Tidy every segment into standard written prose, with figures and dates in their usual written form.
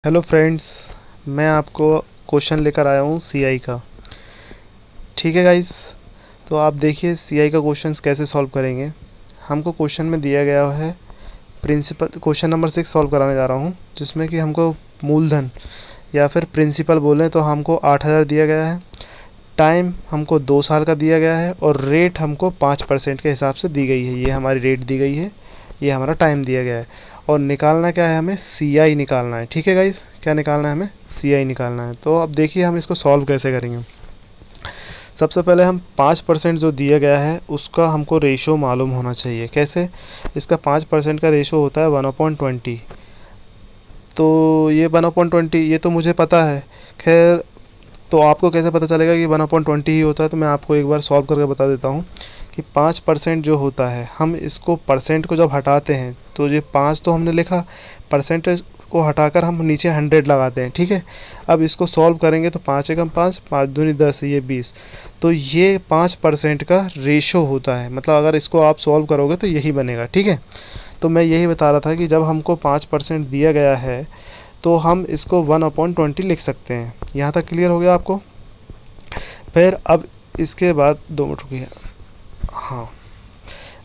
Hello friends, मैं आपको question लेकर आया हूँ सीआई का। ठीक है गाइस, तो आप देखिए सीआई का क्वेश्चंस कैसे सॉल्व करेंगे। हमको क्वेश्चन में दिया गया है प्रिंसिपल। क्वेश्चन नंबर 6 सॉल्व कराने जा रहा हूँ, जिसमें कि हमको मूलधन या फिर प्रिंसिपल बोलें तो हमको 8,000 दिया गया है। टाइम हमको 2 साल का दिया गया है और रेट हमको 5% के हिसाब से दी गई है। ये हमारी रेट दी गई है, ये हमारा टाइम दिया गया है। और निकालना क्या है, हमें सी आई निकालना है। ठीक है गाइस, क्या निकालना है, हमें सी आई निकालना है। तो अब देखिए हम इसको सॉल्व कैसे करेंगे। सबसे पहले हम 5% जो दिया गया है उसका हमको रेशो मालूम होना चाहिए। कैसे, इसका 5% का रेशो होता है 1/20। तो ये 1/20 ये तो मुझे पता है। खैर, तो आपको कैसे पता चलेगा कि 1/20 ही होता है, तो मैं आपको एक बार सॉल्व करके बता देता हूँ कि 5% जो होता है, हम इसको परसेंट को जब हटाते हैं तो ये 5 तो हमने लिखा, परसेंटेज को हटाकर हम नीचे 100 लगाते हैं। ठीक है, अब इसको सॉल्व करेंगे तो 5 एकम 5, 5 दूनी 10, ये 20। तो ये 5% का रेशो होता है, मतलब अगर इसको आप सॉल्व करोगे तो यही बनेगा। ठीक है, तो मैं यही बता रहा था कि जब हमको 5% दिया गया है तो हम इसको 1/20 लिख सकते हैं। यहाँ तक क्लियर हो गया आपको। फिर अब इसके बाद 2 मिनट रुकिए। हाँ,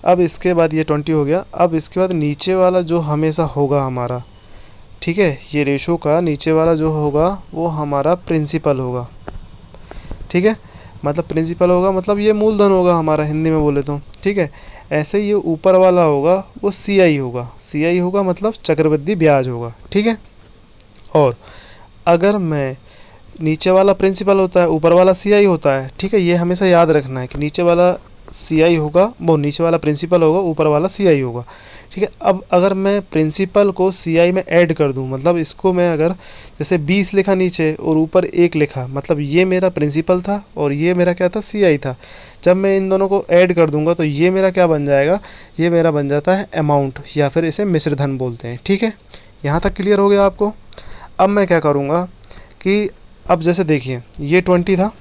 अब इसके बाद ये 20 हो गया। अब इसके बाद नीचे वाला जो हमेशा होगा हमारा, ठीक है, ये रेशो का नीचे वाला जो होगा वो हमारा प्रिंसिपल होगा। ठीक है, मतलब प्रिंसिपल होगा, मतलब ये मूलधन होगा हमारा, हिंदी में बोले तो। ठीक है, ऐसे ये ऊपर वाला होगा वो सी आई होगा। सी आई होगा मतलब चक्रवृद्धि ब्याज होगा। ठीक है, और अगर मैं, नीचे वाला प्रिंसिपल होता है, ऊपर वाला सीआई होता है। ठीक है, ये हमेशा याद रखना है कि नीचे वाला सीआई होगा, वो नीचे वाला प्रिंसिपल होगा, ऊपर वाला सीआई होगा। ठीक है, अब अगर मैं प्रिंसिपल को सीआई में ऐड कर दूं, मतलब इसको मैं अगर जैसे 20 लिखा नीचे और ऊपर 1 लिखा, मतलब ये मेरा प्रिंसिपल था और ये मेरा क्या था, सीआई था। जब मैं इन दोनों को ऐड कर दूंगा तो ये मेरा क्या बन जाएगा, ये मेरा बन जाता है अमाउंट, या फिर इसे मिश्रधन बोलते हैं। ठीक है, यहाँ तक क्लियर हो गया आपको। अब मैं क्या करूँगा कि अब जैसे देखिए ये 20 था,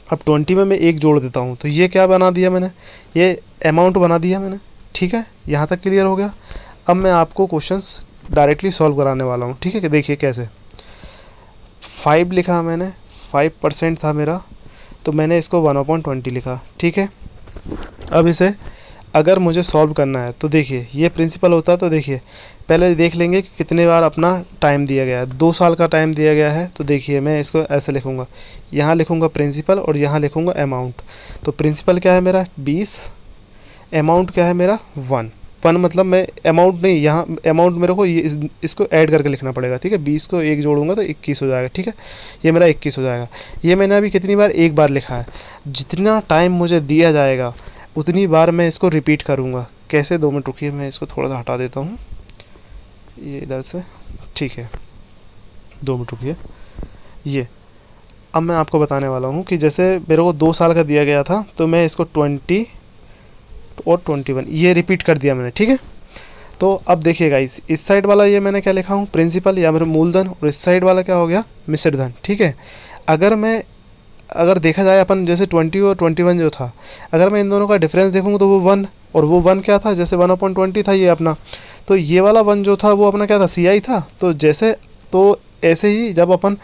अब 20 में मैं 1 जोड़ देता हूँ तो ये क्या बना दिया मैंने, ये अमाउंट बना दिया मैंने। ठीक है, यहाँ तक क्लियर हो गया। अब मैं आपको क्वेश्चंस डायरेक्टली सॉल्व कराने वाला हूँ। ठीक है, कि देखिए कैसे। 5 लिखा मैंने, 5% था मेरा, तो मैंने इसको 1/20 लिखा। ठीक है, अब इसे अगर मुझे सॉल्व करना है तो देखिए ये प्रिंसिपल होता है, तो देखिए पहले देख लेंगे कि कितने बार अपना टाइम दिया गया है। 2 साल का टाइम दिया गया है, तो देखिए मैं इसको ऐसे लिखूँगा, यहाँ लिखूँगा प्रिंसिपल और यहाँ लिखूँगा अमाउंट। तो प्रिंसिपल क्या है मेरा 20, अमाउंट क्या है मेरा 1। 1 मतलब मैं अमाउंट नहीं, यहाँ अमाउंट मेरे को ये इसको ऐड करके लिखना पड़ेगा। ठीक है, 20 को 1 जोड़ूंगा तो 21 हो जाएगा। ठीक है, ये मेरा 21 हो जाएगा। ये मैंने अभी कितनी बार, 1 बार लिखा है। जितना टाइम मुझे दिया जाएगा उतनी बार मैं इसको रिपीट करूँगा। कैसे, 2 मिनट रुकिए, मैं इसको थोड़ा सा हटा देता हूँ ये इधर से। ठीक है, 2 मिनट रुकिए। ये अब मैं आपको बताने वाला हूँ कि जैसे मेरे को 2 साल का दिया गया था, तो मैं इसको 20 और 21 ये रिपीट कर दिया मैंने। ठीक है, तो अब देखिएगा इस साइड वाला ये मैंने क्या लिखा हूँ, प्रिंसिपल या मेरे मूलधन, और इस साइड वाला क्या हो गया, मिश्रधन। ठीक है, अगर मैं, अगर देखा जाए अपन जैसे 20 और 21 जो था, अगर मैं इन दोनों का डिफरेंस देखूँगा तो वो 1, और वो 1 क्या था, जैसे 1/20 था ये अपना, तो ये वाला 1 जो था वो अपना क्या था, सी आई था। तो जैसे, तो ऐसे ही जब अपन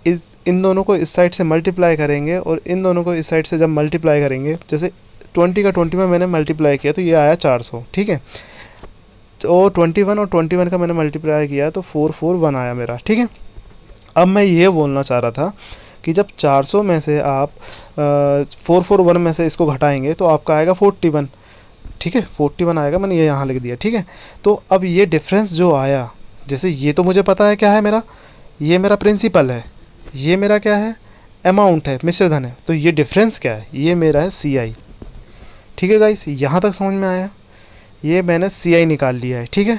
इन दोनों को इस साइड से मल्टीप्लाई करेंगे और इन दोनों को इस साइड से जब मल्टीप्लाई करेंगे, जैसे 20 का 20 में मैंने मल्टीप्लाई किया तो ये आया 400। ठीक है, तो 21 और 21 का मैंने मल्टीप्लाई किया तो 441 आया मेरा। ठीक है, अब मैं ये बोलना चाह रहा था कि जब 400 में से आप 441 में से इसको घटाएंगे तो आपका आएगा 41। ठीक है, 41 आएगा, मैंने ये यहाँ लिख दिया। ठीक है, तो अब ये डिफरेंस जो आया, जैसे ये तो मुझे पता है क्या है मेरा, ये मेरा प्रिंसिपल है, ये मेरा क्या है, अमाउंट है, मिश्रधन है। तो ये डिफरेंस क्या है, ये मेरा है सी आई। ठीक है गाइस, यहाँ तक समझ में आया। ये मैंने सी आई निकाल लिया है। ठीक है,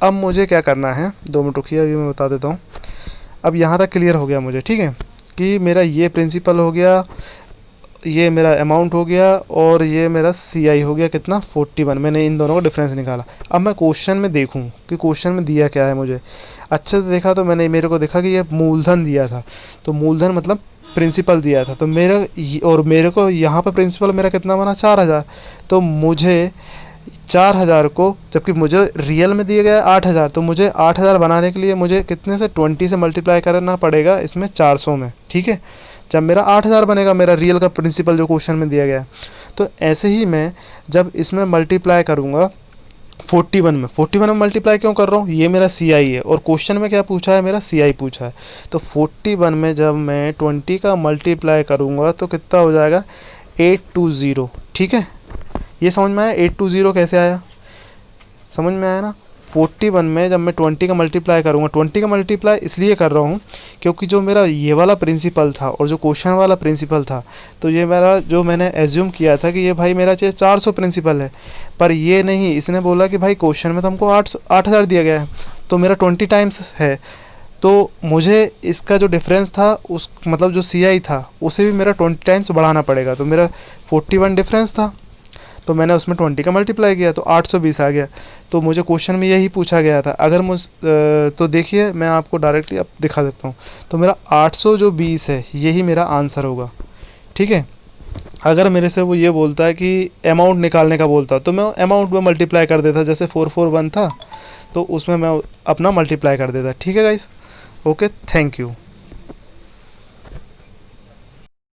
अब मुझे क्या करना है, 2 मिनट रुकिए, अभी मैं बता देता हूँ। अब यहाँ तक क्लियर हो गया मुझे। ठीक है, कि मेरा ये प्रिंसिपल हो गया, ये मेरा अमाउंट हो गया, और ये मेरा सी आई हो गया कितना, 41। मैंने इन दोनों का डिफरेंस निकाला। अब मैं क्वेश्चन में देखूं कि क्वेश्चन में दिया क्या है मुझे। अच्छे से देखा तो मैंने, मेरे को देखा कि ये मूलधन दिया था, तो मूलधन मतलब प्रिंसिपल दिया था। तो मेरा और मेरे को यहाँ पर प्रिंसिपल मेरा कितना बना, 4,000। तो मुझे 4000 को, जबकि मुझे रियल में दिया गया है 8000, तो मुझे 8000 बनाने के लिए मुझे कितने से 20 से मल्टीप्लाई करना पड़ेगा इसमें 400 में, ठीक है, जब मेरा 8000 बनेगा, मेरा रियल का प्रिंसिपल जो क्वेश्चन में दिया गया है। तो ऐसे ही मैं जब इसमें मल्टीप्लाई करूँगा 41 में मल्टीप्लाई क्यों कर रहा हूँ, ये मेरा सी आई है और क्वेश्चन में क्या पूछा है, मेरा सी आई पूछा है। तो 41 में जब मैं 20 का मल्टीप्लाई करूँगा तो कितना हो जाएगा 820, ठीक है। ये समझ में आया 820 कैसे आया, समझ में आया ना। 41 में जब मैं 20 का मल्टीप्लाई करूँगा, 20 का मल्टीप्लाई इसलिए कर रहा हूँ क्योंकि जो मेरा ये वाला प्रिंसिपल था और जो क्वेश्चन वाला प्रिंसिपल था, तो ये मेरा जो मैंने एज्यूम किया था कि ये भाई मेरा चाहिए 400 प्रिंसिपल है, पर ये नहीं, इसने बोला कि भाई क्वेश्चन में तो हमको 8000 दिया गया है, तो मेरा 20 टाइम्स है, तो मुझे इसका जो डिफरेंस था उस मतलब जो सी आई था उसे भी मेरा 20 टाइम्स बढ़ाना पड़ेगा। तो मेरा 41 डिफरेंस था, तो मैंने उसमें 20 का मल्टीप्लाई किया तो 820 आ गया। तो मुझे क्वेश्चन में यही पूछा गया था। अगर तो देखिए मैं आपको डायरेक्टली अब दिखा देता हूँ। तो मेरा 820 है, यही मेरा आंसर होगा, ठीक है। अगर मेरे से वो ये बोलता है कि अमाउंट निकालने का बोलता, तो मैं अमाउंट में मल्टीप्लाई कर देता, जैसे 441 था तो उसमें मैं अपना मल्टीप्लाई कर देता, ठीक है गाइस। Okay, thank you.